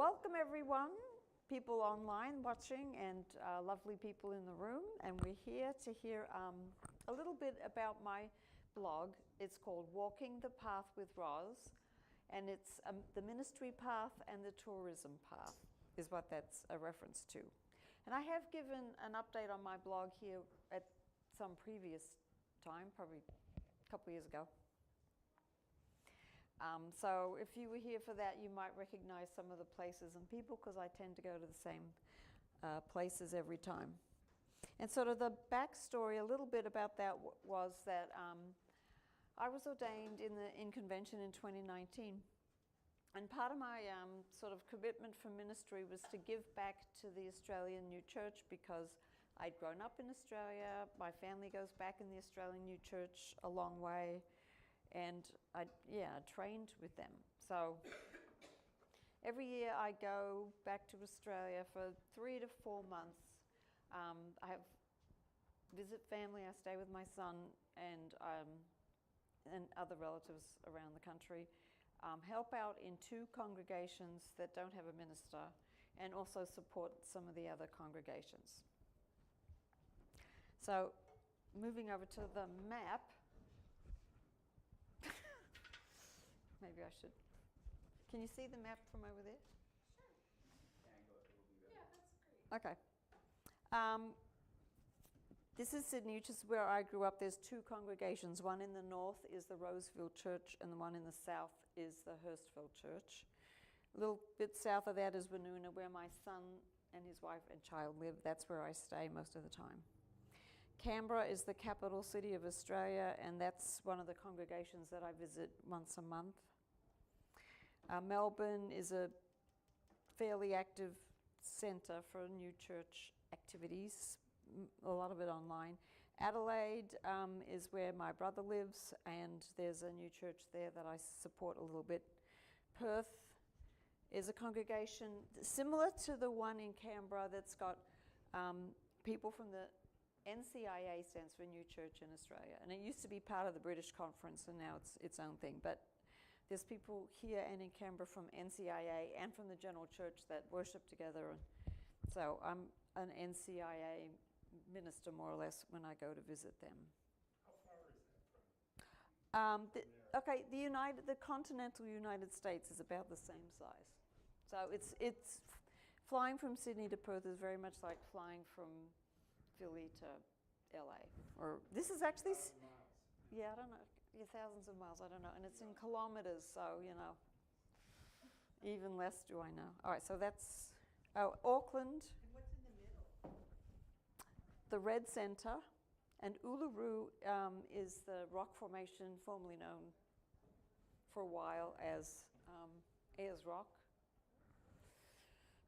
Welcome everyone, people online watching and lovely people in the room, and we're here to hear a little bit about my blog. It's called Walking the Path with Roz, and it's the ministry path and the tourism path is what that's a reference to. And I have given an update on my blog here at some previous time, probably a couple of years ago. So if you were here for that, you might recognize some of the places and people, because I tend to go to the same places every time. And sort of the backstory, a little bit about that was that I was ordained in convention in 2019. And part of my sort of commitment for ministry was to give back to the Australian New Church, because I'd grown up in Australia. My family goes back in the Australian New Church a long way. And I trained with them. So every year I go back to Australia for 3 to 4 months. I visit family, I stay with my son and other relatives around the country, help out in 2 congregations that don't have a minister, and also support some of the other congregations. So moving over to the map. Maybe I should. Can you see the map from over there? Sure. Yeah, that's great. Okay. This is Sydney, which is where I grew up. There's 2 congregations. One in the north is the Roseville Church, and the one in the south is the Hurstville Church. A little bit south of that is Woonona, where my son and his wife and child live. That's where I stay most of the time. Canberra is the capital city of Australia, and that's one of the congregations that I visit once a month. Melbourne is a fairly active centre for new church activities, a lot of it online. Adelaide is where my brother lives, and there's a new church there that I support a little bit. Perth is a congregation similar to the one in Canberra that's got people from the NCIA, stands for New Church in Australia, and it used to be part of the British Conference, and now it's its own thing. But there's people here and in Canberra from NCIA and from the General Church that worship together, and so I'm an NCIA minister more or less when I go to visit them. How far is that from? The continental United States is about the same size, so it's flying from Sydney to Perth is very much like flying from Philly to LA, or this is actually, I don't know, thousands of miles, I don't know, and it's in kilometers, so even less do I know. All right, so that's Auckland. And what's in the middle? The Red Centre, and Uluru is the rock formation formerly known for a while as Ayers Rock,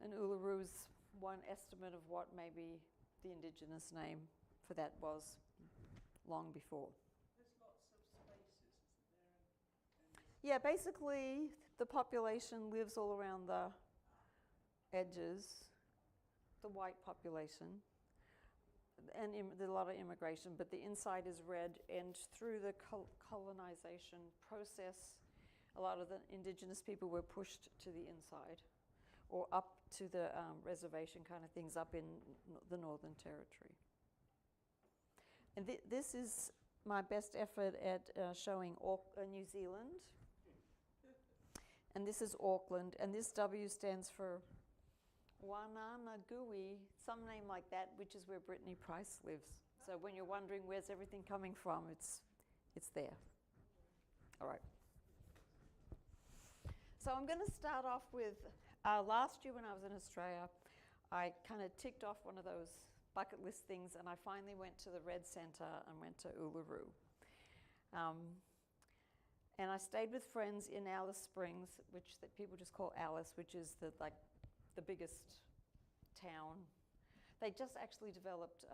and Uluru's one estimate of what maybe the indigenous name for that was long before. There's lots of spaces, isn't there? Yeah, basically the population lives all around the edges, the white population, and there's a lot of immigration, but the inside is red, and through the colonization process, a lot of the indigenous people were pushed to the inside, or up to the reservation kind of things up in the Northern Territory. And this is my best effort at showing New Zealand. And this is Auckland, and this W stands for Wananagui, some name like that, which is where Brittany Price lives. So when you're wondering where's everything coming from, it's there. All right. So I'm going to start off with last year when I was in Australia, I kind of ticked off one of those bucket list things, and I finally went to the Red Centre and went to Uluru. And I stayed with friends in Alice Springs, which that people just call Alice, which is the biggest town. They just actually developed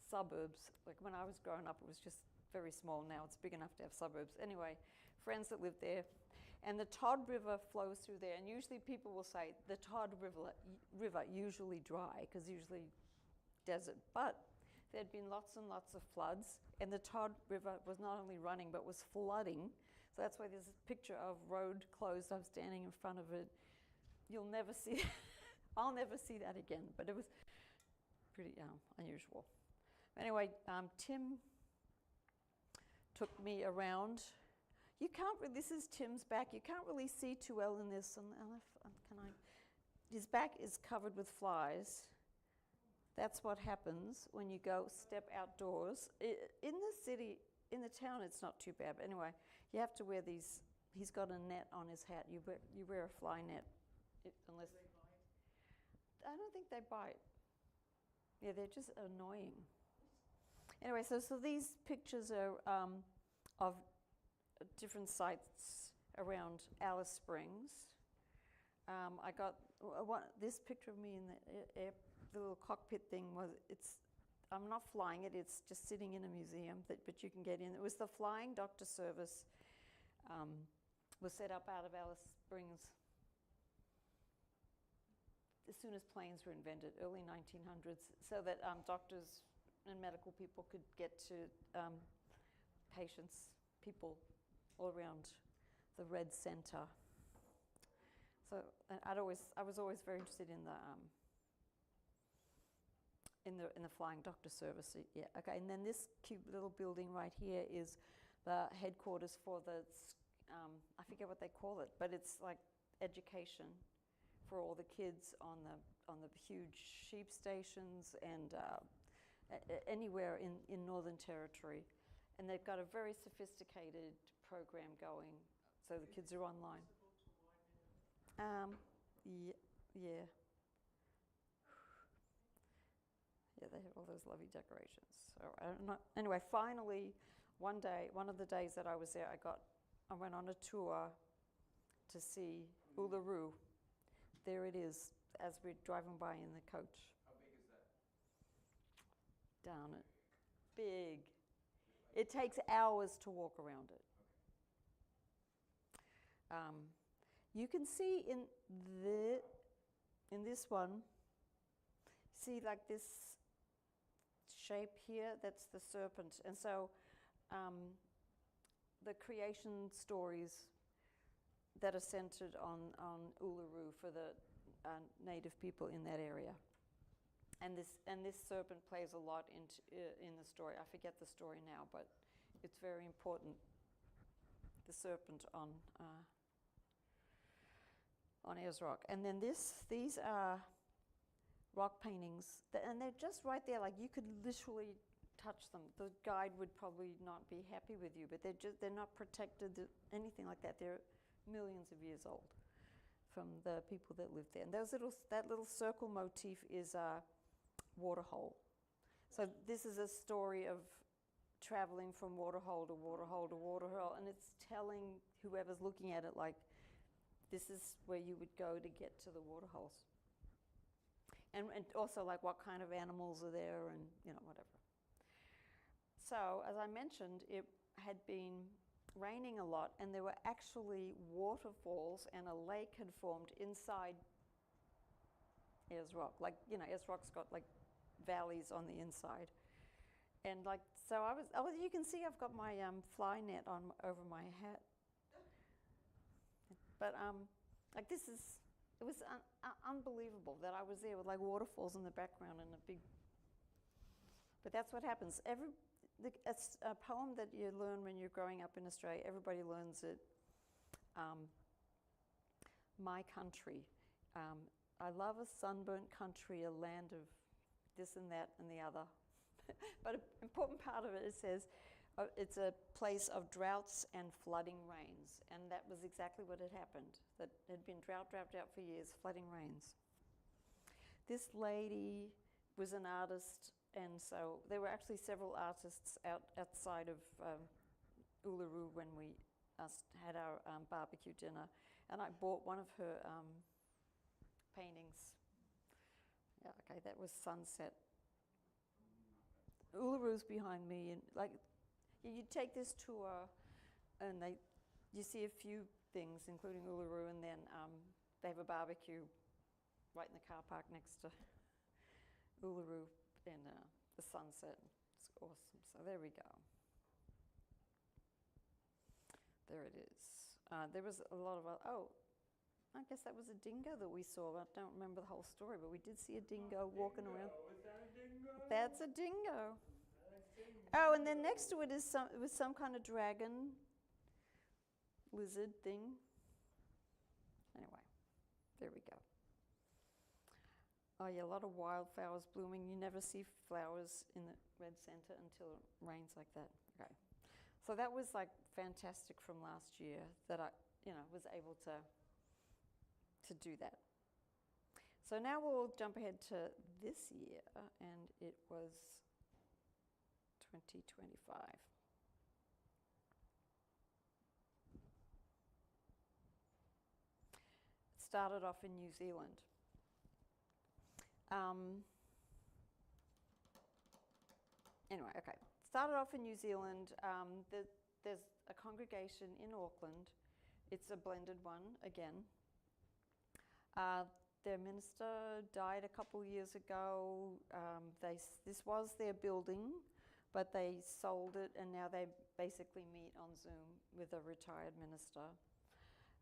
suburbs. Like when I was growing up, it was just very small. Now it's big enough to have suburbs. Anyway, friends that live there. And the Todd River flows through there. And usually people will say the Todd River usually dry, because usually desert. But there'd been lots and lots of floods. And the Todd River was not only running, but was flooding. So that's why there's a picture of road closed. I'm standing in front of it. you'll never see, I'll never see that again, but it was pretty unusual. Anyway, Tim took me around. You can't, this is Tim's back. You can't really see too well in this. His back is covered with flies. That's what happens when you go step outdoors. In the city, in the town, it's not too bad. But anyway, you have to wear these. He's got a net on his hat. You wear a fly net, unless They bite. I don't think they bite. Yeah, they're just annoying. Anyway, so these pictures are of different sites around Alice Springs. I got this picture of me in the little cockpit thing. I'm not flying it, it's just sitting in a museum, but you can get in. It was the Flying Doctor Service, was set up out of Alice Springs as soon as planes were invented, early 1900s, so that doctors and medical people could get to patients, people all around the Red Center. So I was always very interested in the Flying Doctor Service. Yeah, okay. And then this cute little building right here is the headquarters for the I forget what they call it, but it's like education for all the kids on the huge sheep stations and anywhere in Northern Territory. And they've got a very sophisticated program going, so the kids are online. Yeah. Yeah, they have all those lovely decorations. So I don't know. Anyway, finally, one of the days that I was there, I went on a tour to see Uluru. There it is, as we're driving by in the coach. How big is that? Down it. Big. It takes hours to walk around it. You can see in this one, see like this shape here, that's the serpent. And so the creation stories that are centered on Uluru for the native people in that area. And this serpent plays a lot in the story. I forget the story now, but it's very important. The serpent on Ayers Rock. And then these are rock paintings, and they're just right there. Like you could literally touch them. The guide would probably not be happy with you, but they're not protected, anything like that. They're millions of years old from the people that lived there. And that little circle motif is a waterhole. So this is a story of traveling from waterhole to waterhole to waterhole, and it's telling whoever's looking at it like, this is where you would go to get to the waterholes. And also like what kind of animals are there and whatever. So as I mentioned, it had been raining a lot and there were actually waterfalls and a lake had formed inside Ayers Rock. Like, Ayers Rock's got like valleys on the inside. And like, so you can see I've got my fly net on over my hat. But like it was unbelievable that I was there with like waterfalls in the background and but that's what happens. It's a poem that you learn when you're growing up in Australia. Everybody learns it. My country. I love a sunburnt country, a land of this and that and the other. But an important part of it says, it's a place of droughts and flooding rains. And that was exactly what had happened. That had been drought for years, flooding rains. This lady was an artist, and so there were actually several artists outside of Uluru when we had our barbecue dinner. And I bought one of her paintings. Yeah, okay, that was sunset. Uluru's behind me, and like, you take this tour, and you see a few things, including Uluru, and then they have a barbecue right in the car park next to Uluru, and the sunset. It's awesome. So there we go. There it is. There was a lot of I guess that was a dingo that we saw. I don't remember the whole story, but we did see a dingo walking around. Is that a dingo? That's a dingo. I've seen Oh, and then dingoes. next to it is some kind of dragon lizard thing. Anyway, there we go. Oh yeah, a lot of wildflowers blooming. You never see flowers in the red center until it rains like that. Okay. So that was like fantastic from last year that I, was able to do that. So now we'll jump ahead to this year, and it was 2025. It started off in New Zealand. Anyway, okay. Started off in New Zealand. There's a congregation in Auckland. It's a blended one again. Their minister died a couple years ago. This was their building, but they sold it, and now they basically meet on Zoom with a retired minister.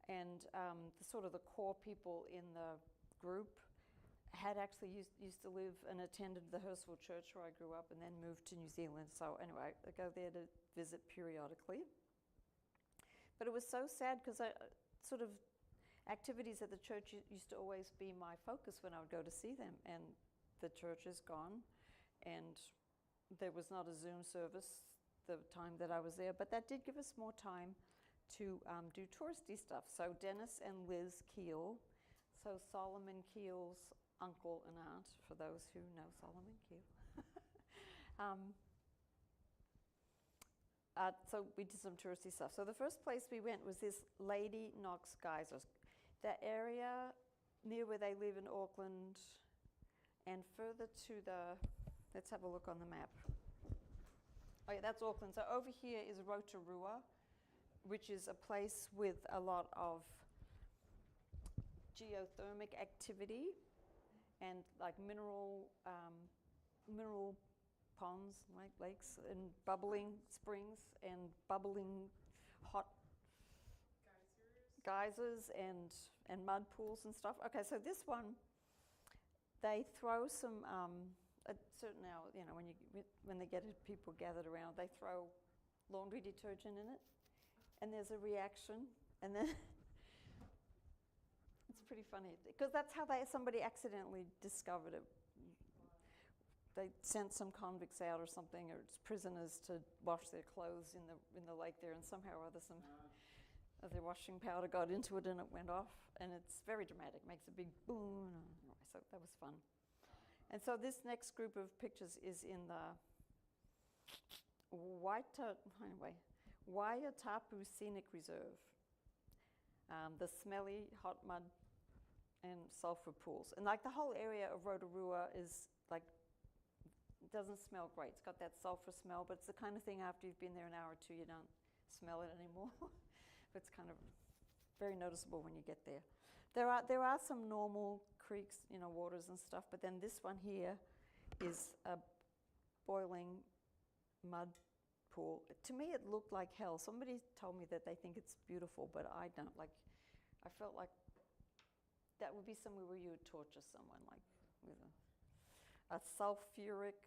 And the core people in the group had actually used to live and attended the Hurstville Church where I grew up, and then moved to New Zealand. So anyway, I go there to visit periodically. But it was so sad because activities at the church used to always be my focus when I would go to see them, and the church is gone, and there was not a Zoom service the time that I was there, but that did give us more time to do touristy stuff. So Dennis and Liz Keel, so Solomon Keel's uncle and aunt, for those who know Solomon Keel. So we did some touristy stuff. So the first place we went was this Lady Knox Geysers. That area near where they live in Auckland, and further to let's have a look on the map. Oh yeah, that's Auckland. So over here is Rotorua, which is a place with a lot of geothermic activity and like mineral ponds, like lakes, and bubbling springs and bubbling hot geysers and mud pools and stuff. Okay, so this one, they throw some at certain hour, when they get people gathered around, they throw laundry detergent in it, and there's a reaction, and then it's pretty funny because that's how somebody accidentally discovered it. They sent some convicts out or something, or prisoners to wash their clothes in the lake there, and somehow or other some of their washing powder got into it and it went off, and it's very dramatic, makes a big boom. Anyway, so that was fun. And so this next group of pictures is in the Waitatapu Scenic Reserve. The smelly hot mud and sulfur pools. And like the whole area of Rotorua is like, doesn't smell great. It's got that sulfur smell, but it's the kind of thing after you've been there an hour or two, you don't smell it anymore. But it's kind of very noticeable when you get there. There are some normal creeks, waters and stuff, but then this one here is a boiling mud pool. To me, it looked like hell. Somebody told me that they think it's beautiful, but I don't. I felt like that would be somewhere where you would torture someone, like with a sulfuric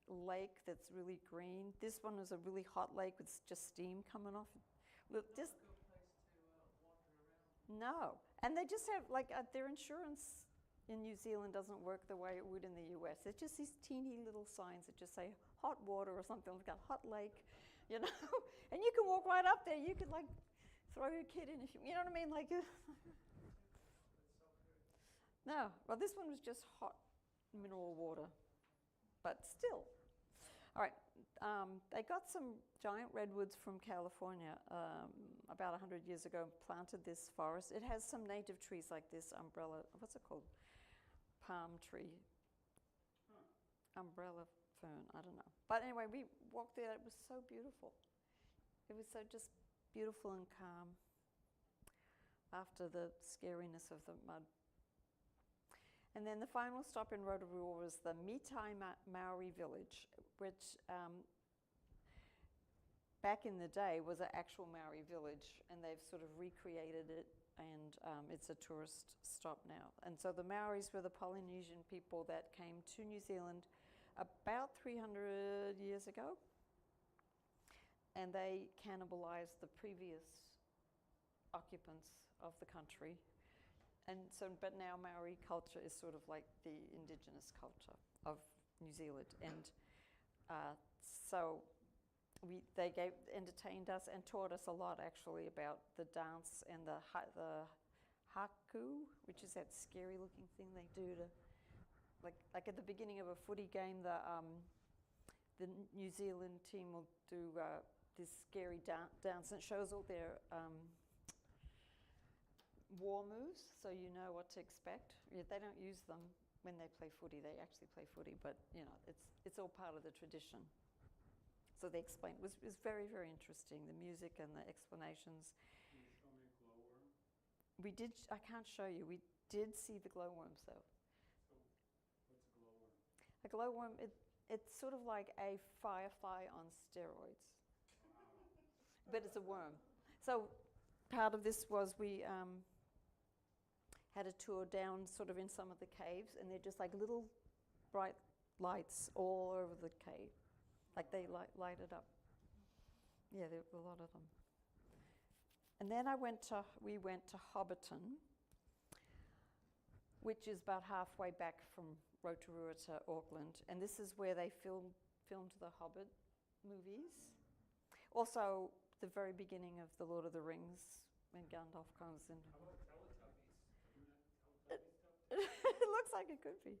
lake that's really green. This one is a really hot lake with just steam coming off. Look, just Not a good place to wander around. no, and they just have their insurance in New Zealand doesn't work the way it would in the US. It's just these teeny little signs that just say hot water or something. We've got hot lake, and you can walk right up there. You could throw your kid in if you know what I mean, No, well, this one was just hot mineral water, but still. All right, they got some giant redwoods from California about 100 years ago and planted this forest. It has some native trees like this umbrella, what's it called? Palm tree. Umbrella fern, I don't know. But anyway, we walked there. It was so beautiful. It was so just beautiful and calm after the scariness of the mud. And then the final stop in Rotorua was the Mitai Maori village, which back in the day was an actual Maori village, and they've sort of recreated it and it's a tourist stop now. And so the Maoris were the Polynesian people that came to New Zealand about 300 years ago, and they cannibalized the previous occupants of the country. And so, but now Maori culture is sort of like the indigenous culture of New Zealand, and so they entertained us and taught us a lot actually about the dance and the haku, which is that scary looking thing they do to, like at the beginning of a footy game, the New Zealand team will do this scary dance, and it shows all their war moves, so you know what to expect. Yeah, they don't use them when they play footy. They actually play footy, but you know, it's all part of the tradition. So they explained. It was very, very interesting, the music and the explanations. Can you show me a glowworm? We did, I can't show you, we did see the glowworms though. So, what's a glowworm? A glowworm, it's sort of like a firefly on steroids, but it's a worm. So part of this was we had a tour down sort of in some of the caves, and they're just like little bright lights all over the cave. Like they light it up. Yeah, there were a lot of them. And then we went to Hobbiton, which is about halfway back from Rotorua to Auckland. And this is where they filmed the Hobbit movies. Also, the very beginning of The Lord of the Rings, when Gandalf comes in. How about Teletubbies? Isn't that Teletubby stuff? It looks like it could be.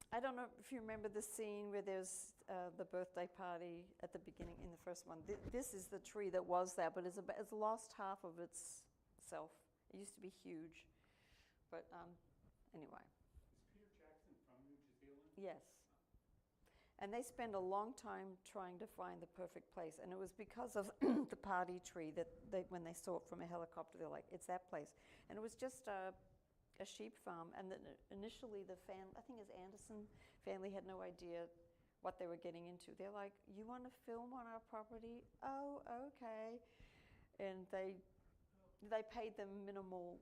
I don't know if you remember the scene where there's the birthday party at the beginning in the first one. This is the tree that was there, but it's lost half of its self. It used to be huge, but anyway. Is Peter Jackson from New Zealand? Yes. And they spend a long time trying to find the perfect place, and it was because of the party tree that when they saw it from a helicopter, they're like, it's that place. And it was just a sheep farm, and then initially the I think his Anderson family had no idea what they were getting into. They're like, you want to film on our property? Oh, okay. And they paid them minimal,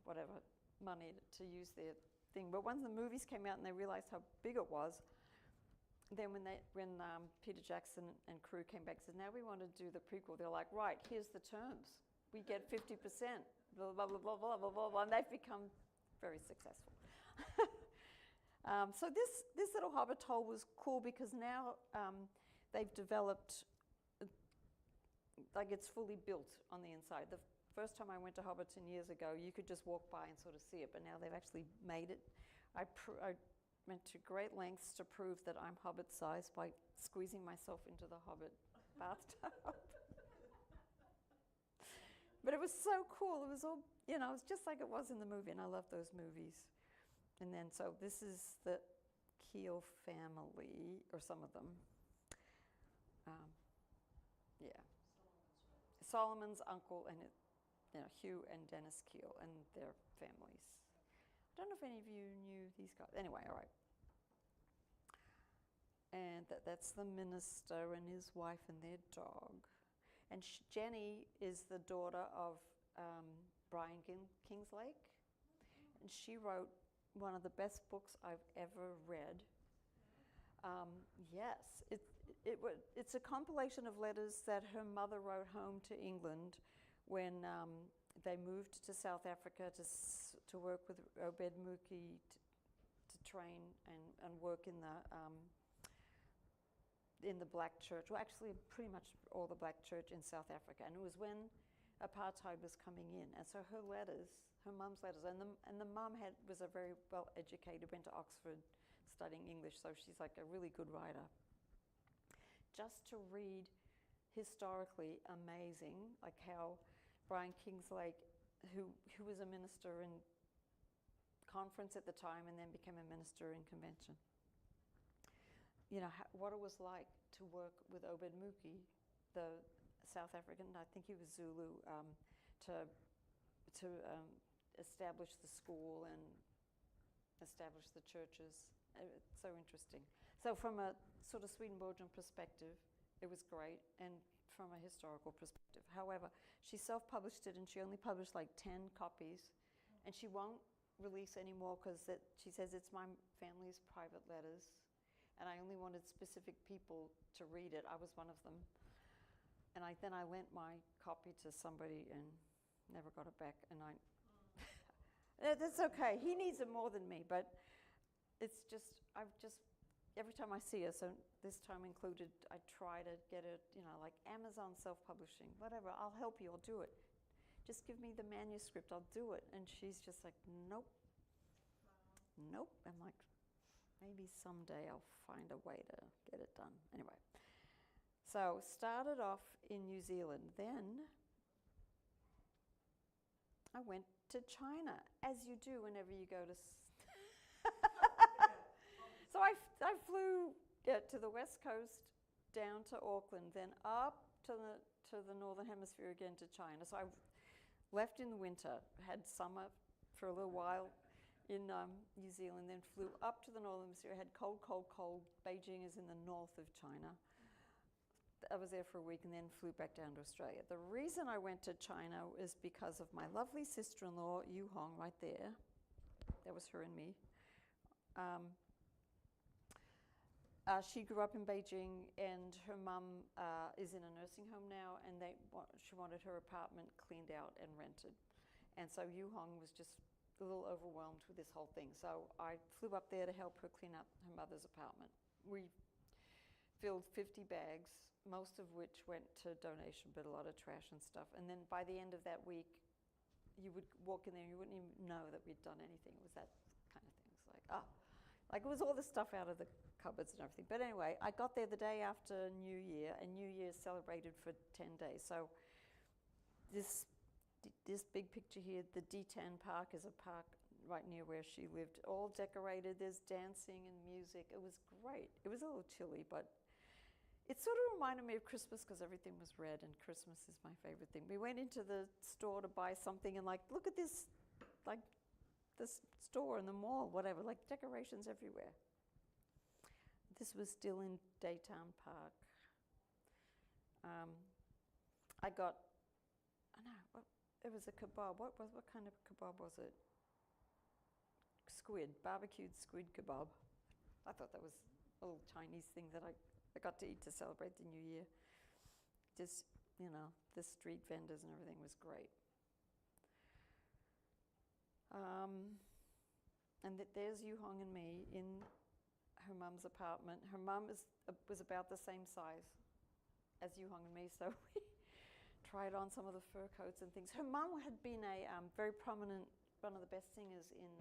whatever, money to use their thing. But once the movies came out and they realized how big it was, then when Peter Jackson and crew came back and said, now we want to do the prequel, they're like, right, here's the terms. We get 50%, blah, blah, blah, blah, blah, blah, blah, blah, and they've become very successful. So this little hobbit hole was cool because now they've developed, like it's fully built on the inside. The first time I went to Hobbiton years ago, you could just walk by and sort of see it, but now they've actually made it. I went to great lengths to prove that I'm hobbit-sized by squeezing myself into the hobbit bathtub. But it was so cool. It was all, it was just like it was in the movie, and I love those movies. And then, so this is the Keel family, or some of them. Yeah. Solomon's uncle, and Hugh and Dennis Keel, and their families. I don't know if any of you knew these guys. Anyway, all right. And that's the minister and his wife and their dog. And Jenny is the daughter of Brian Kingslake, and she wrote one of the best books I've ever read. Yes, it's a compilation of letters that her mother wrote home to England when they moved to South Africa to work with Obed Muki to train and work in the black church. Well, actually, pretty much all the black church in South Africa. And it was when apartheid was coming in. And so her mum's letters, and the mum was a very well-educated, went to Oxford studying English, so she's like a really good writer. Just to read historically amazing, like how Brian Kingslake, who was a minister in conference at the time and then became a minister in convention, what it was like to work with Obed Muki, the South African, I think he was Zulu, to establish the school and establish the churches. It's so interesting. So from a sort of Swedenborgian perspective, it was great. And from a historical perspective. However, she self-published it, and she only published like 10 copies, and she won't release anymore because she says it's my family's private letters, and I only wanted specific people to read it. I was one of them. And then I lent my copy to somebody and never got it back. And that's okay. He needs it more than me, but it's just, every time I see her, so this time included, I try to get it, like Amazon self-publishing, whatever. I'll help you. I'll do it. Just give me the manuscript. I'll do it. And she's just like, nope. Nope. I'm like, maybe someday I'll find a way to get it done. Anyway, so started off in New Zealand. Then I went to China, as you do whenever you go to... So I flew to the west coast, down to Auckland, then up to the northern hemisphere again to China. So I left in the winter, had summer for a little while in New Zealand, then flew up to the northern hemisphere, had cold, cold, cold. Beijing is in the north of China. I was there for a week and then flew back down to Australia. The reason I went to China is because of my lovely sister-in-law, Yu Hong, right there. That was her and me. She grew up in Beijing, and her mum is in a nursing home now, and she wanted her apartment cleaned out and rented. And so Yu Hong was just a little overwhelmed with this whole thing. So I flew up there to help her clean up her mother's apartment. We filled 50 bags, most of which went to donation, but a lot of trash and stuff. And then by the end of that week, you would walk in there and you wouldn't even know that we'd done anything. It was that kind of thing. It was like it was all the stuff out of the cupboards and everything. But anyway, I got there the day after New Year, and New Year is celebrated for 10 days. So this big picture here, the D10 Park is a park right near where she lived, all decorated. There's dancing and music. It was great. It was a little chilly, but it sort of reminded me of Christmas because everything was red, and Christmas is my favorite thing. We went into the store to buy something, and look at this, this store in the mall, whatever, decorations everywhere. This was still in Daytown Park. It was a kebab. What kind of kebab was it? Squid, barbecued squid kebab. I thought that was a little Chinese thing that I got to eat to celebrate the New Year. Just, the street vendors and everything was great. And there's Yu Hong and me in her mum's apartment. Her mum was about the same size as Yu Hong and me, so we tried on some of the fur coats and things. Her mum had been a very prominent, one of the best singers in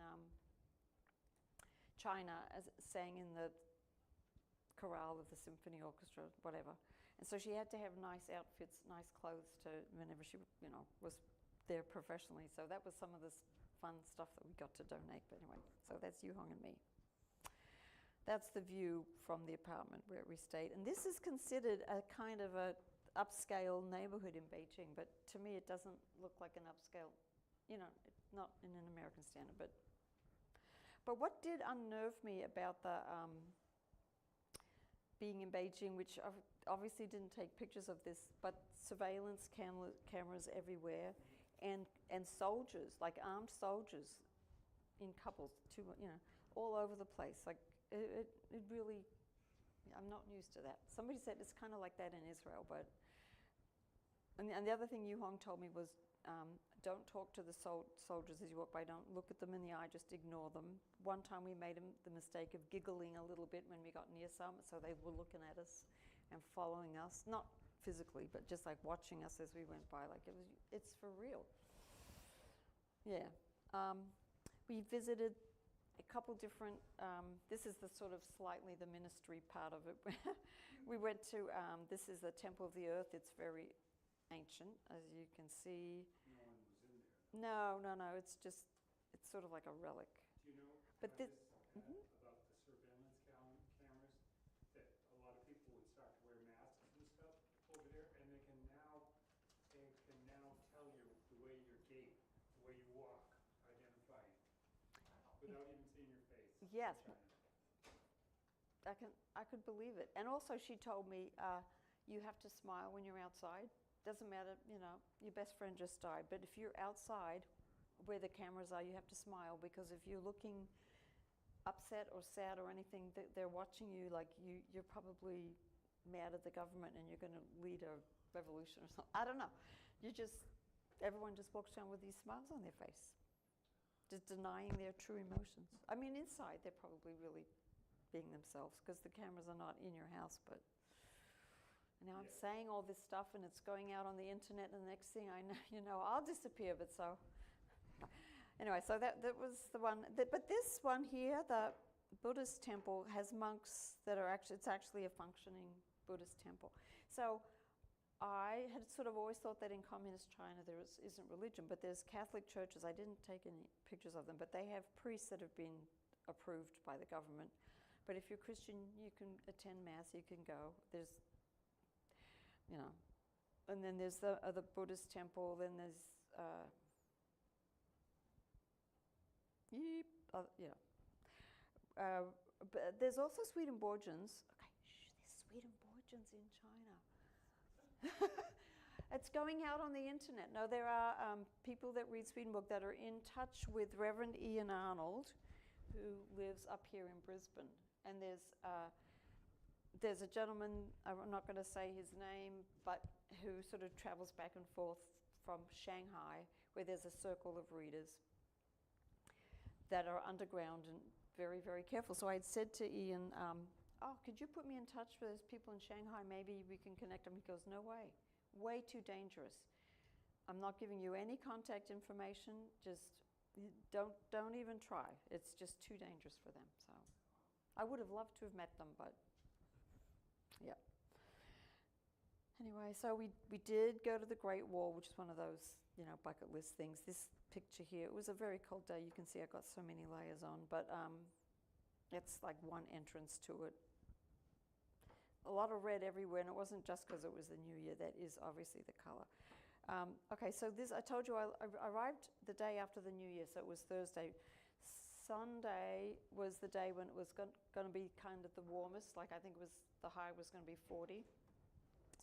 China, sang in the chorale of the symphony orchestra, whatever. And so she had to have nice outfits, nice clothes whenever she, was there professionally. So that was some of this fun stuff that we got to donate. But anyway, so that's Yu Hong and me. That's the view from the apartment where we stayed. And this is considered a kind of a upscale neighborhood in Beijing, but to me it doesn't look like an upscale, not in an American standard. But what did unnerve me about the being in Beijing, which obviously didn't take pictures of this, but surveillance cameras everywhere, and soldiers, armed soldiers in couples, all over the place. It really, I'm not used to that. Somebody said it's kind of like that in Israel, but, and the other thing Yu Hong told me was, don't talk to the soldiers as you walk by, don't look at them in the eye, just ignore them. One time we made the mistake of giggling a little bit when we got near some, so they were looking at us and following us, not physically, but just watching us as we went by, it's for real. Yeah. We visited a couple different, this is the sort of slightly the ministry part of it. We went to, this is the Temple of the Earth. It's very ancient, as you can see. No one was in there. No, it's sort of like a relic. Do you know But about this- about the surveillance cameras, that a lot of people would start to wear masks and stuff over there, and they can now tell you the way you gait, the way you walk, identify you, without even seeing your face. Yes. in China. I could believe it. And also she told me, you have to smile when you're outside. Doesn't matter, your best friend just died, but if you're outside where the cameras are, you have to smile, because if you're looking upset or sad or anything, they're watching you like you're probably mad at the government and you're going to lead a revolution or something. I don't know. Everyone just walks around with these smiles on their face, just denying their true emotions. I mean, inside they're probably really being themselves, because the cameras are not in your house, but now I'm saying all this stuff and it's going out on the internet, and the next thing I know, I'll disappear. But so anyway, so that was the one. But this one here, the Buddhist temple, has monks that are it's actually a functioning Buddhist temple. So I had sort of always thought that in communist China there isn't religion, but there's Catholic churches. I didn't take any pictures of them, but they have priests that have been approved by the government. But if you're Christian, you can attend Mass, you can go. There's, and then there's the Buddhist temple, then there's, but there's also Swedenborgians. Okay, there's Swedenborgians in China. It's going out on the internet. No, there are people that read Swedenborg that are in touch with Reverend Ian Arnold, who lives up here in Brisbane. And there's a gentleman, I'm not going to say his name, but who sort of travels back and forth from Shanghai, where there's a circle of readers that are underground and very, very careful. So I'd said to Ian, could you put me in touch with those people in Shanghai? Maybe we can connect them. He goes, no way. Way too dangerous. I'm not giving you any contact information. Just don't even try. It's just too dangerous for them. So I would have loved to have met them, but yeah. Anyway, so we did go to the Great Wall, which is one of those, bucket list things. This picture here, it was a very cold day. You can see I got so many layers on, but it's like one entrance to it. A lot of red everywhere, and it wasn't just because it was the New Year. That is obviously the color. Okay, so I told you I arrived the day after the New Year, so it was Thursday. Sunday was the day when it was going to be kind of the warmest, like I think the high was going to be 40.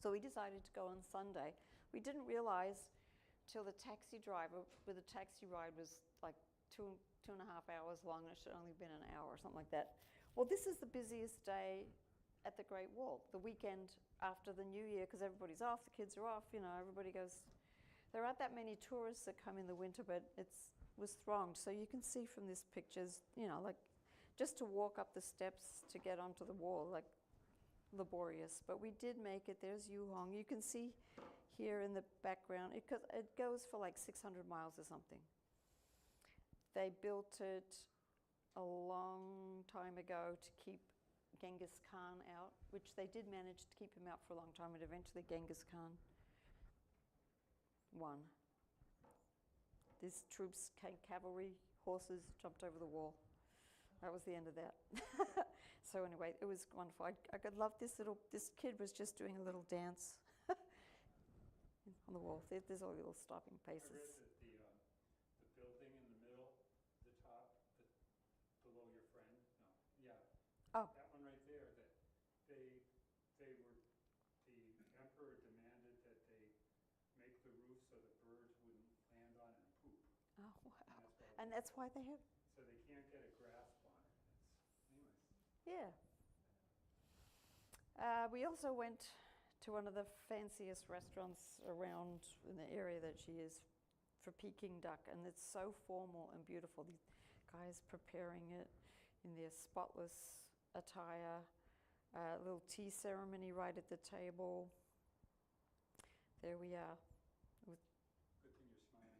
So we decided to go on Sunday. We didn't realize till the taxi driver with a taxi ride was like two and a half hours long, and it should only been an hour or something like that. Well, this is the busiest day at the Great Wall, the weekend after the New Year, because everybody's off, the kids are off, everybody goes. There aren't that many tourists that come in the winter, but it was thronged. So you can see from these pictures, like just to walk up the steps to get onto the wall, like laborious. But we did make it. There's Yuhong. You can see here in the background, it goes for like 600 miles or something. They built it a long time ago to keep Genghis Khan out, which they did manage to keep him out for a long time, and eventually Genghis Khan won. These troops, cavalry, horses, jumped over the wall. That was the end of that. So anyway, it was wonderful. I could love this kid was just doing a little dance on the wall. There's all the little stopping places. I read that the building in the middle, the top, below your friend, Oh. that one right there, that the emperor demanded that they make the roof so the birds wouldn't land on it and poop. Oh, wow. And that's why they have. So they can't get a grasp on it. Anyways. Yeah. We also went to one of the fanciest restaurants around in the area that she is for Peking duck, and it's so formal and beautiful. The guys preparing it in their spotless attire, little tea ceremony right at the table. There we are. Good thing you're smiling.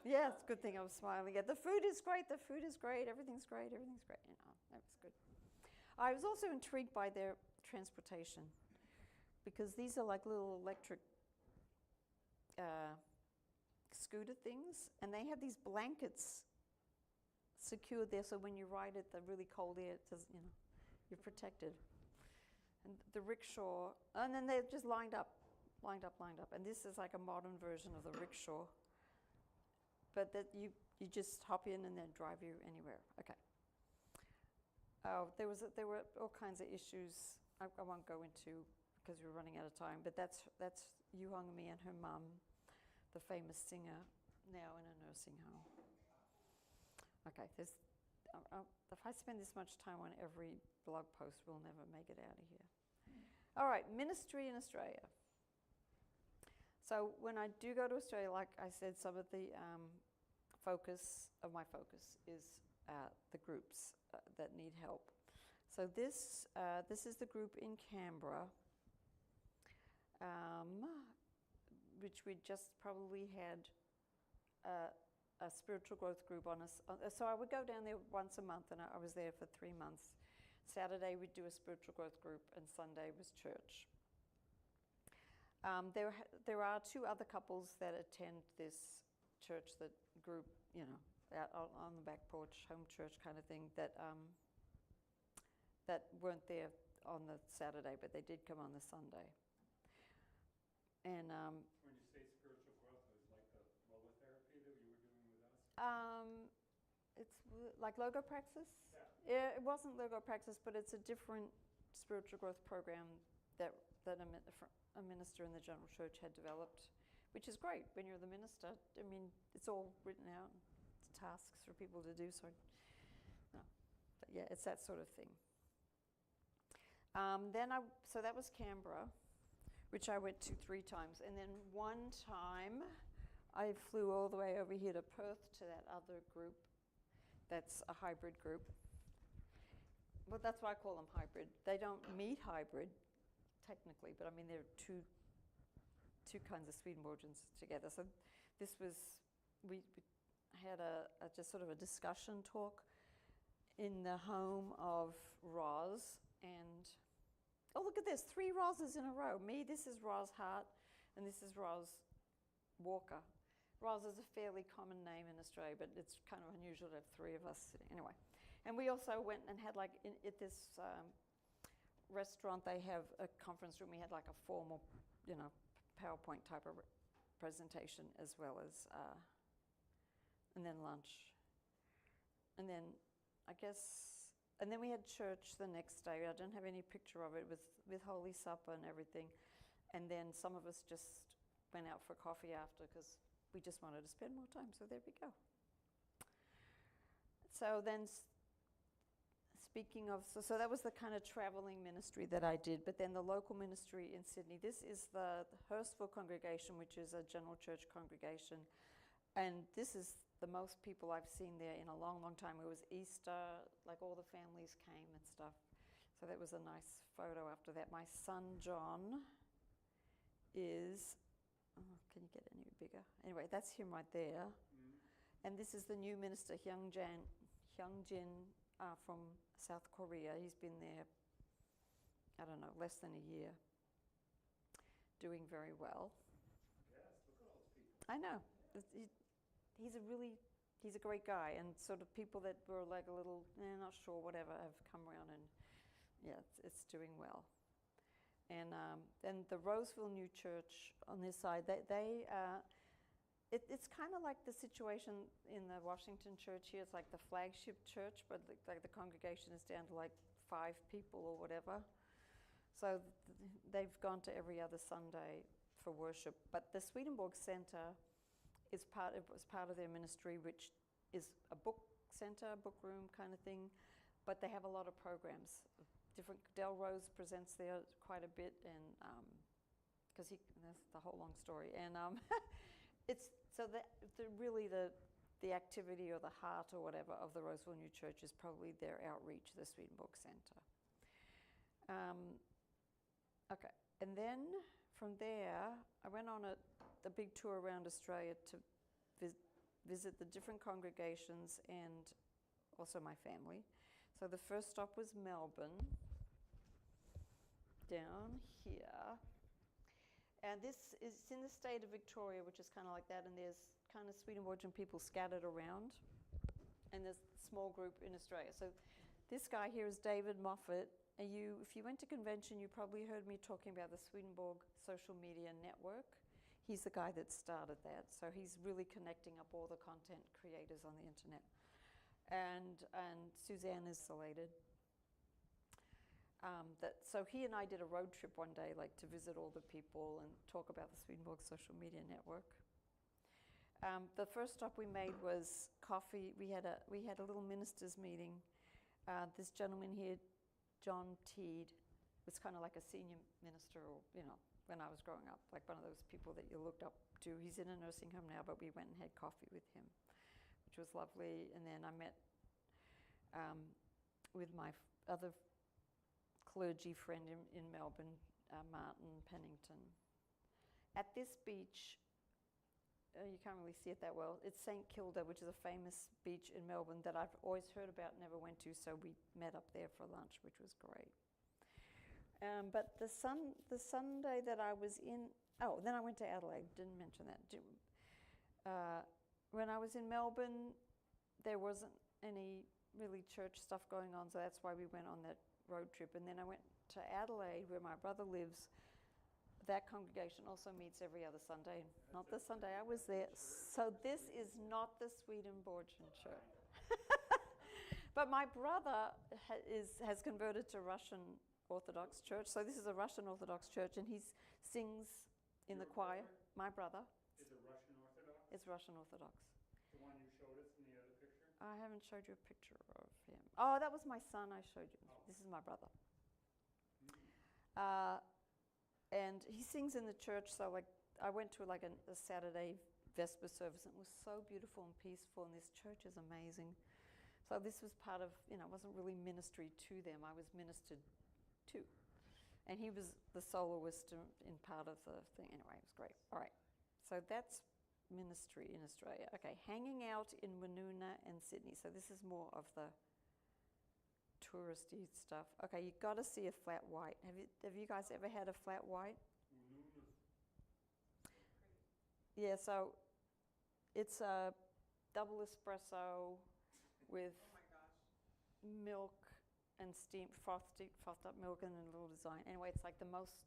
Yeah, it's a good thing I was smiling. Yeah, the food is great. The food is great. Everything's great. Everything's great. That was good. I was also intrigued by their transportation, because these are like little electric scooter things, and they have these blankets secured there, so when you ride it, the really cold air, you're protected. And the rickshaw, and then they're just lined up. And this is like a modern version of the rickshaw, but that you just hop in and then drive you anywhere. Okay. There were all kinds of issues. I won't go into because we're running out of time. But that's Yu Hong Mi and her mum, the famous singer, now in a nursing home. Okay, if I spend this much time on every blog post, we'll never make it out of here. All right, ministry in Australia. So when I do go to Australia, like I said, some of the focus is the groups that need help. So this is the group in Canberra, which we just probably had a spiritual growth group on us. So I would go down there once a month, and I was there for 3 months. Saturday we'd do a spiritual growth group, and Sunday was church. There are 2 other couples that attend this church, that group, out on the back porch, home church kind of thing, that weren't there on the Saturday, but they did come on the Sunday. And when you say spiritual growth, it was like the logotherapy that you were doing with us? it's like logopraxis. Yeah. It wasn't logopraxis, but it's a different spiritual growth program that a minister in the general church had developed, which is great when you're the minister. I mean, it's all written out, it's tasks for people to do. So, no. But yeah, it's that sort of thing. So that was Canberra, which I went to 3 times, and then one time I flew all the way over here to Perth to that other group. That's a hybrid group. Well, that's why I call them hybrid. They don't meet hybrid technically, but I mean they're two kinds of Swedenborgians together. So this was, we had a just sort of a discussion talk in the home of Roz, and oh, look at this, 3 Rozes in a row. This is Roz Hart, and this is Roz Walker. Roz is a fairly common name in Australia, but it's kind of unusual to have 3 of us sitting. Anyway, and we also went and had at this restaurant, they have a conference room. We had like a formal, PowerPoint type of presentation, as well as, and then lunch. And then and then we had church the next day. I don't have any picture of it, with Holy Supper and everything. And then some of us just went out for coffee after, because we just wanted to spend more time. So there we go. So then, speaking of, so that was the kind of traveling ministry that I did. But then the local ministry in Sydney, this is the Hurstville congregation, which is a general church congregation. And this is the most people I've seen there in a long, long time. It was Easter, like all the families came and stuff. So that was a nice photo after that. My son, John, is, can you get any bigger? Anyway, that's him right there. And this is the new minister, Hyung Jin, from South Korea. He's been there, I don't know, less than a year, doing very well. Yes, look at all those people. I know. He's a great guy, and sort of people that were like a little, not sure, whatever, have come around, and yeah, it's doing well. And then the Roseville New Church on this side, it's kind of like the situation in the Washington church here. It's like the flagship church, but like the congregation is down to like 5 people or whatever. So they've gone to every other Sunday for worship. But the Swedenborg Center was part of their ministry, which is a book center, book room kind of thing. But they have a lot of programs. Del Rose presents there quite a bit, and because that's the whole long story. And it's so that really the activity or the heart or whatever of the Roseville New Church is probably their outreach, the Swedenborg Center. Okay, and then from there I went on the big tour around Australia to visit the different congregations and also my family. So the first stop was Melbourne, down here. And this is in the state of Victoria, which is kind of like that, and there's kind of Swedenborgian people scattered around, and there's a small group in Australia. So this guy here is David Moffat. And if you went to convention, you probably heard me talking about the Swedenborg social media network. He's the guy that started that. So he's really connecting up all the content creators on the internet. And Suzanne is slated. So he and I did a road trip one day, like to visit all the people and talk about the Swedenborg social media network. The first stop we made was coffee. We had a little ministers meeting. This gentleman here, John Teed, was kind of like a senior minister, or, when I was growing up, like one of those people that you looked up to. He's in a nursing home now, but we went and had coffee with him, which was lovely. And then I met with my other clergy friend in Melbourne, Martin Pennington. At this beach, you can't really see it that well, it's St Kilda, which is a famous beach in Melbourne that I've always heard about, never went to, so we met up there for lunch, which was great. But the Sunday that I was in, then I went to Adelaide, didn't mention that. When I was in Melbourne, there wasn't any really church stuff going on, so that's why we went on that road trip. And then I went to Adelaide, where my brother lives. That congregation also meets every other Sunday, not the Sunday I was there. So this is not the Swedenborgian church. But my brother has converted to Russian Orthodox Church, so this is a Russian Orthodox church, and he sings in the choir. My brother Is it Russian Orthodox? is Russian Orthodox. The one you showed us in the other picture? I haven't showed you a picture of him. Oh, that was my son I showed you. Oh. This is my brother. Mm. And he sings in the church, so like I went to like a Saturday Vesper service, and it was so beautiful and peaceful, and this church is amazing. So this was part of, it wasn't really ministry to them, I was ministered to. And he was the soloist in part of the thing. Anyway, it was great. All right, so that's ministry in Australia. Okay, hanging out in Woonona and Sydney. So this is more of the touristy stuff. Okay, you've got to see a flat white. Have you guys ever had a flat white? Yeah, so it's a double espresso with milk and frothed up milk and a little design. Anyway, it's like the most,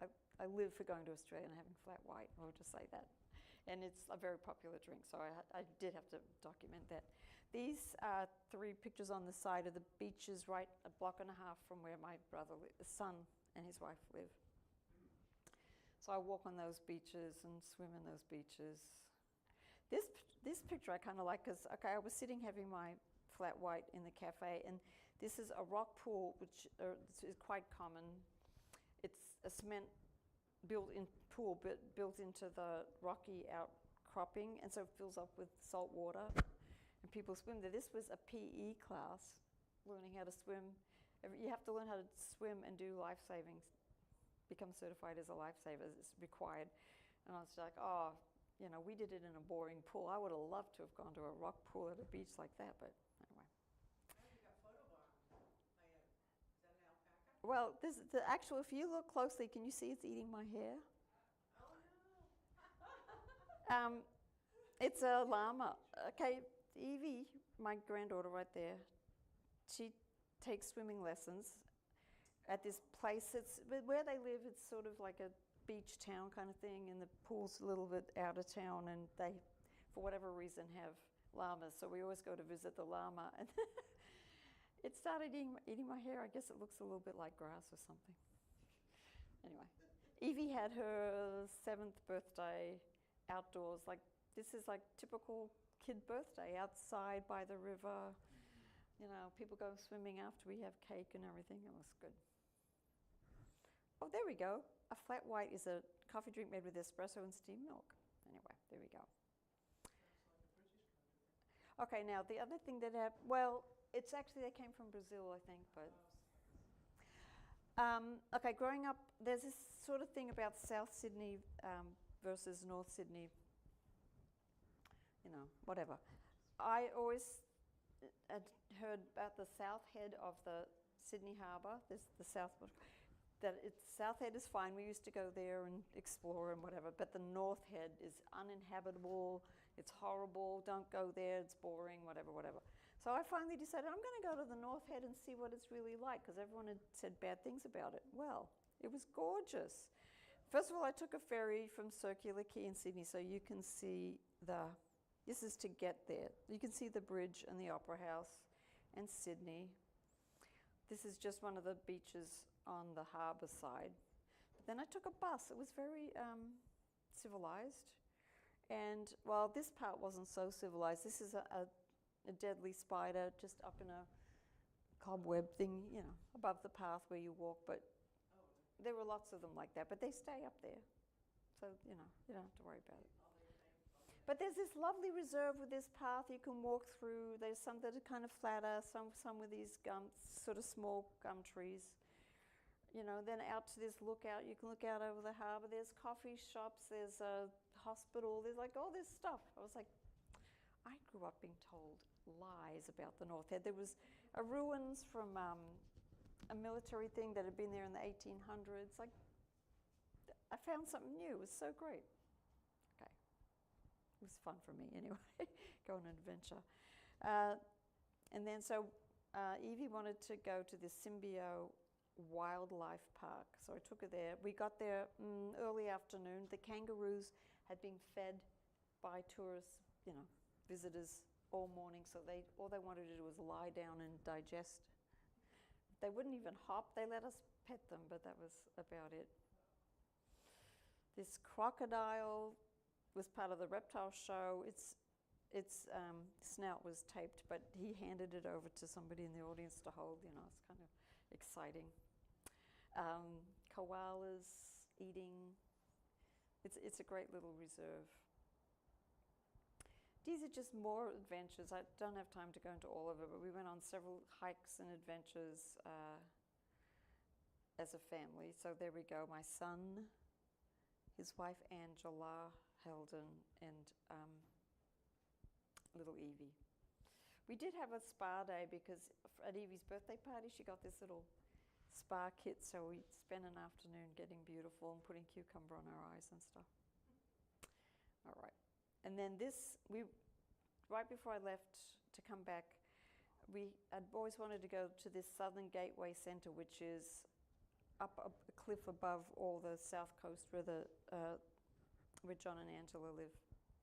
I live for going to Australia and having flat white, I'll just say that. And it's a very popular drink, so I did have to document that. These are 3 pictures on the side of the beaches right a block and a half from where my son and his wife live. So I walk on those beaches and swim in those beaches. This picture I kind of like because, okay, I was sitting having my flat white in the cafe, and this is a rock pool, which is quite common. It's a cement built-in pool, but built into the rocky outcropping, and so it fills up with salt water, and people swim there. This was a PE class, learning how to swim. You have to learn how to swim and do life savings, become certified as a lifesaver. It's required. And I was like, we did it in a boring pool. I would have loved to have gone to a rock pool at a beach like that, but anyway. You got photobombed. Is that an alpaca? Well, if you look closely, can you see it's eating my hair? Oh no. It's a llama. Okay, Evie, my granddaughter right there, she takes swimming lessons at this place. Where they live, it's sort of like a beach town kind of thing, and the pool's a little bit out of town, and they, for whatever reason, have llamas. So we always go to visit the llama, and it started eating my hair. I guess it looks a little bit like grass or something. Anyway, Evie had her 7th birthday outdoors. Like, this is like typical kid birthday, outside by the river. People go swimming after we have cake and everything. It was good. Oh, there we go. A flat white is a coffee drink made with espresso and steamed milk. Anyway, there we go. Okay, now the other thing that it's actually, they came from Brazil, I think, but. Okay, growing up, there's this sort of thing about South Sydney versus North Sydney, whatever. I always had heard about the south head of the Sydney Harbour. There's the south head is fine. We used to go there and explore and whatever, but the north head is uninhabitable. It's horrible. Don't go there. It's boring, whatever. So I finally decided I'm going to go to the north head and see what it's really like, because everyone had said bad things about it. Well, it was gorgeous. First of all, I took a ferry from Circular Quay in Sydney, so you can see this is to get there. You can see the bridge and the Opera House and Sydney. This is just one of the beaches on the harbour side. But then I took a bus. It was very civilized. And while this part wasn't so civilized, this is a deadly spider just up in a cobweb thing, you know, above the path where you walk. But there were lots of them like that, but they stay up there. So, you know, you don't have to worry about it. But there's this lovely reserve with this path you can walk through. There's some that are kind of flatter, some with these sort of small gum trees. You know, then out to this lookout, you can look out over the harbour. There's coffee shops, there's a hospital, there's like all this stuff. I was like, I grew up being told lies about the North Head. There was a ruins from a military thing that had been there in the 1800s. Like, I found something new. It was so great. Okay. It was fun for me anyway, go on an adventure. And then so Evie wanted to go to the Symbio Wildlife Park. So I took her there. We got there early afternoon. The kangaroos had been fed by tourists, you know, visitors all morning. So all they wanted to do was lie down and digest. They wouldn't even hop. They let us pet them, but that was about it. This crocodile was part of the reptile show. Its snout was taped, but he handed it over to somebody in the audience to hold. You know, it's kind of exciting. Koalas eating. It's a great little reserve. These are just more adventures. I don't have time to go into all of it, but we went on several hikes and adventures as a family. So there we go. My son, his wife Angela Heldon, and little Evie. We did have a spa day because at Evie's birthday party she got this little spa kit, so we spent an afternoon getting beautiful and putting cucumber on our eyes and stuff. All right. And then right before I left to come back, I'd always wanted to go to this Southern Gateway Centre, which is up a cliff above all the south coast where John and Angela live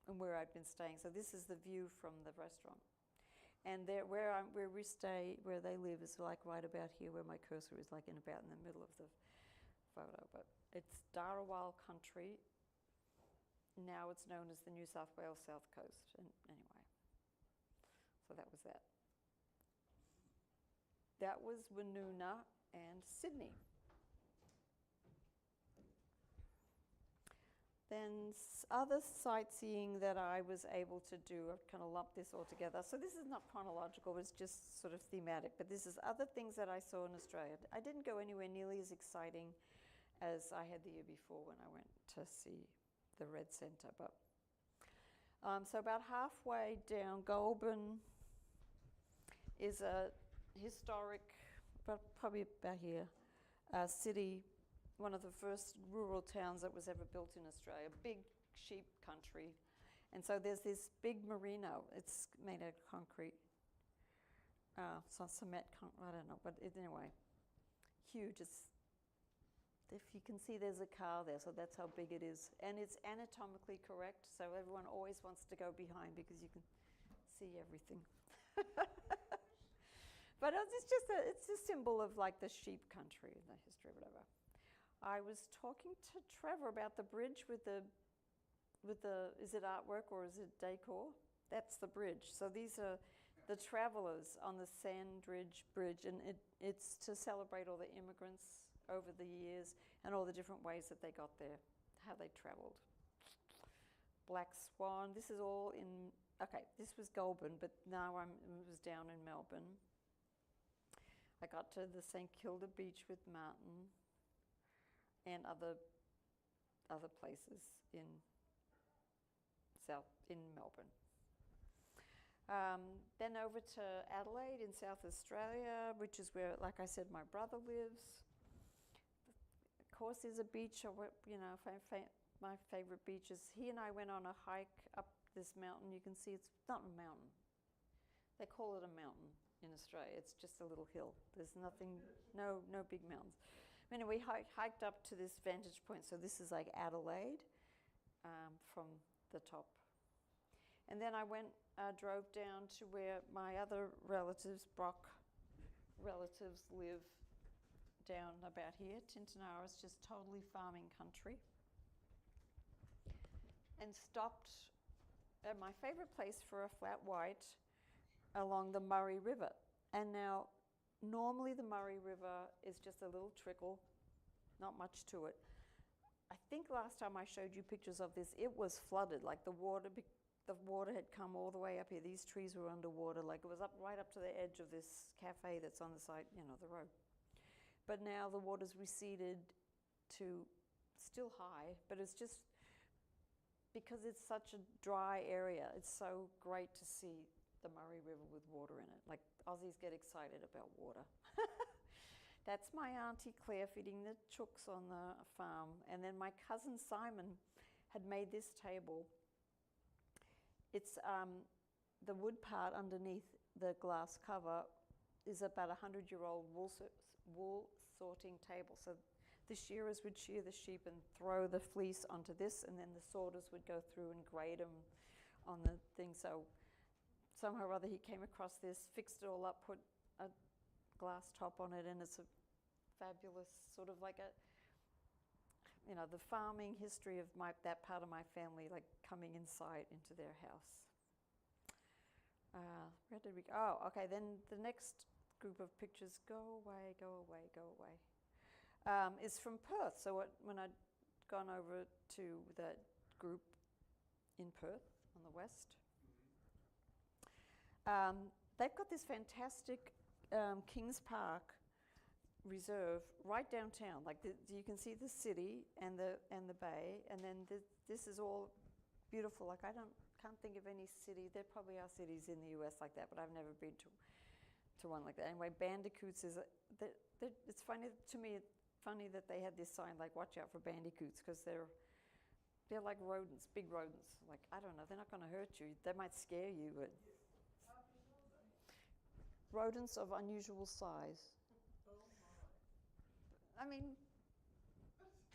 and where I'd been staying. So this is the view from the restaurant. And where we stay, where they live, is like right about here where my cursor is, like about in the middle of the photo. But it's Dharawal country. Now it's known as the New South Wales South Coast. And anyway, so that was that. That was Woonona and Sydney. Then other sightseeing that I was able to do, I've kind of lumped this all together. So this is not chronological, it's just sort of thematic, but this is other things that I saw in Australia. I didn't go anywhere nearly as exciting as I had the year before when I went to see the Red Centre. But so about halfway down, Goulburn is a historic, but probably about here, city, one of the first rural towns that was ever built in Australia, big sheep country. And so there's this big merino. It's made out of concrete. So cement, I don't know, but anyway, huge. If you can see, there's a car there, so that's how big it is. And it's anatomically correct, so everyone always wants to go behind because you can see everything. But it's a symbol of like the sheep country and the history, whatever. I was talking to Trevor about the bridge with the is it artwork or is it decor? That's the bridge. So these are the travellers on the Sandridge Bridge, and it's to celebrate all the immigrants over the years and all the different ways that they got there, how they travelled. Black Swan, this is all in, okay, this was Goulburn, but now it was down in Melbourne. I got to the St Kilda Beach with Martin and other places in Melbourne. Then over to Adelaide in South Australia, which is where, like I said, my brother lives. Of course, there's a beach, or my favourite beach is. He and I went on a hike up this mountain. You can see it's not a mountain. They call it a mountain in Australia. It's just a little hill. There's nothing, no big mountains. Anyway, we hiked up to this vantage point. So this is like Adelaide from the top. And then I drove down to where my other relatives, Brock relatives live down about here. Tintinara is just totally farming country. And stopped at my favorite place for a flat white along the Murray River. And now, normally the Murray River is just a little trickle, not much to it. I think last time I showed you pictures of this, it was flooded, like the water had come all the way up here. These trees were underwater, like it was up right up to the edge of this cafe that's on the side, the road. But now the water's receded to still high, but it's just because it's such a dry area, it's so great to see the Murray River with water in it. Like Aussies get excited about water. That's my Auntie Claire feeding the chooks on the farm. And then my cousin Simon had made this table. It's the wood part underneath the glass cover is about 100-year-old wool sorting table. So the shearers would shear the sheep and throw the fleece onto this, and then the sorters would go through and grade them on the thing. So somehow or other he came across this, fixed it all up, put a glass top on it, and it's a fabulous sort of like the farming history of that part of my family, like coming inside into their house. Where did we go? Oh, okay, then the next group of pictures, go away, is from Perth. So when I'd gone over to that group in Perth on the west, they've got this fantastic Kings Park reserve right downtown. Like you can see the city and the bay, and then this is all beautiful. Like I can't think of any city. There probably are cities in the US like that, but I've never been to one like that. Anyway, bandicoots it's funny to me. Funny that they had this sign like "Watch out for bandicoots," because they're like rodents, big rodents. Like I don't know, they're not going to hurt you. They might scare you, but rodents of unusual size. I mean,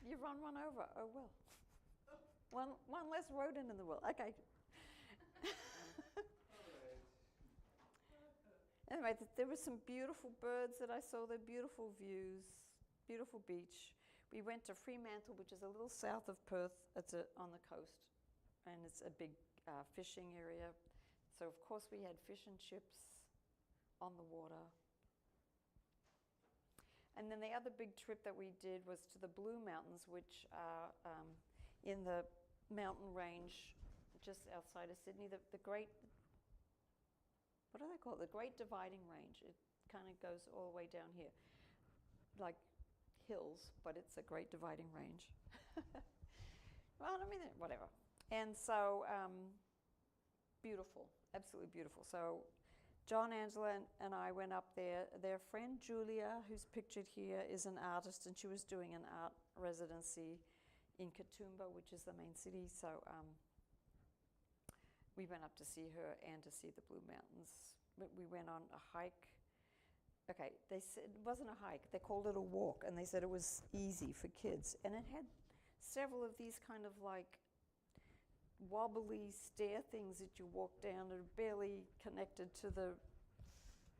you run one over. Oh well. One less rodent in the world. Okay. Anyway, there were some beautiful birds that I saw. There, beautiful views, beautiful beach. We went to Fremantle, which is a little south of Perth. It's on the coast, and it's a big fishing area. So of course we had fish and chips on the water. And then the other big trip that we did was to the Blue Mountains, which are in the mountain range just outside of Sydney. The great, what do they call it? The Great Dividing Range. It kind of goes all the way down here, like hills, but it's a Great Dividing Range. Well, I mean, whatever. And so beautiful, absolutely beautiful. So John, Angela, and I went up there. Their friend Julia, who's pictured here, is an artist, and she was doing an art residency in Katoomba, which is the main city. So we went up to see her and to see the Blue Mountains. We went on a hike. Okay, they said it wasn't a hike. They called it a walk, and they said it was easy for kids. And it had several of these kind of like wobbly stair things that you walk down that are barely connected to the.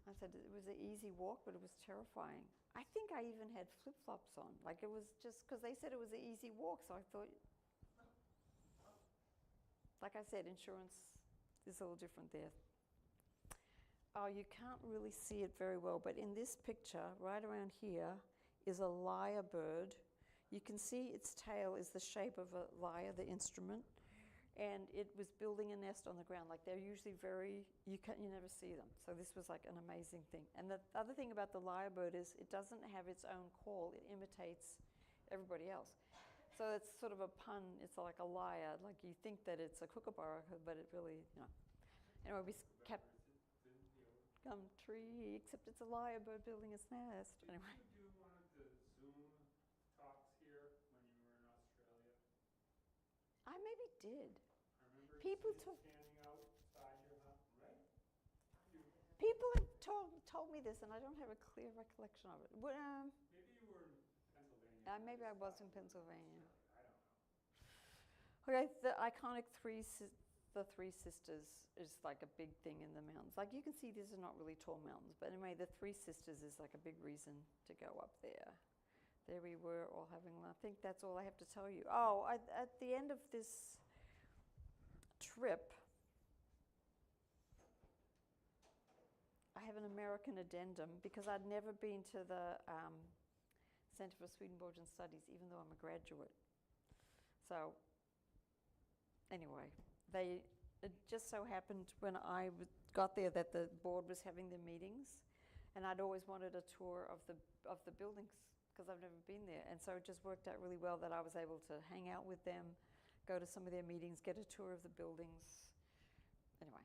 I said it was an easy walk, but it was terrifying. I think I even had flip-flops on. Like it was just because they said it was an easy walk, so I thought, like I said, insurance is a little different there. Oh, you can't really see it very well, but in this picture, right around here, is a lyrebird. You can see its tail is the shape of a lyre, the instrument, and it was building a nest on the ground. Like they're usually you never see them. So this was like an amazing thing. And the other thing about the lyrebird is it doesn't have its own call. It imitates everybody else. So it's sort of a pun. It's like a lyre. Like you think that it's a kookaburra, but it really, Anyway, we kept gum tree, except it's a lyrebird building its nest. Anyway. Did you do one of the Zoom talks here when you were in Australia? I maybe did. I remember People standing outside your house, right? People have told me this, and I don't have a clear recollection of it. Maybe you were in Pennsylvania. Maybe I was in Pennsylvania. I don't know. Okay, the iconic the Three Sisters is like a big thing in the mountains. Like you can see these are not really tall mountains, but anyway, the Three Sisters is like a big reason to go up there. There we were all having, I think that's all I have to tell you. Oh, at the end of this trip, I have an American addendum because I'd never been to the Center for Swedenborgian Studies, even though I'm a graduate. So anyway, it just so happened when I got there that the board was having their meetings, and I'd always wanted a tour of the buildings because I've never been there. And so it just worked out really well that I was able to hang out with them, go to some of their meetings, get a tour of the buildings. Anyway,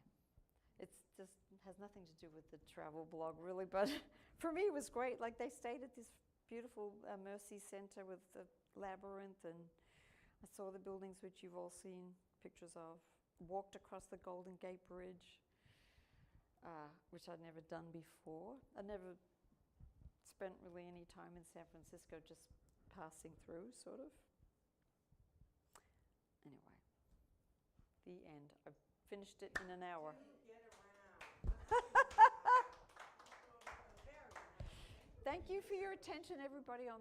it's just has nothing to do with the travel blog really, but for me it was great. Like they stayed at this beautiful Mercy Center with the labyrinth, and I saw the buildings which you've all seen pictures of, walked across the Golden Gate Bridge, which I'd never done before. I'd never spent really any time in San Francisco, just passing through, sort of. Anyway, the end. I finished it in an hour. You get around. Very nice. Thank you for your attention, everybody on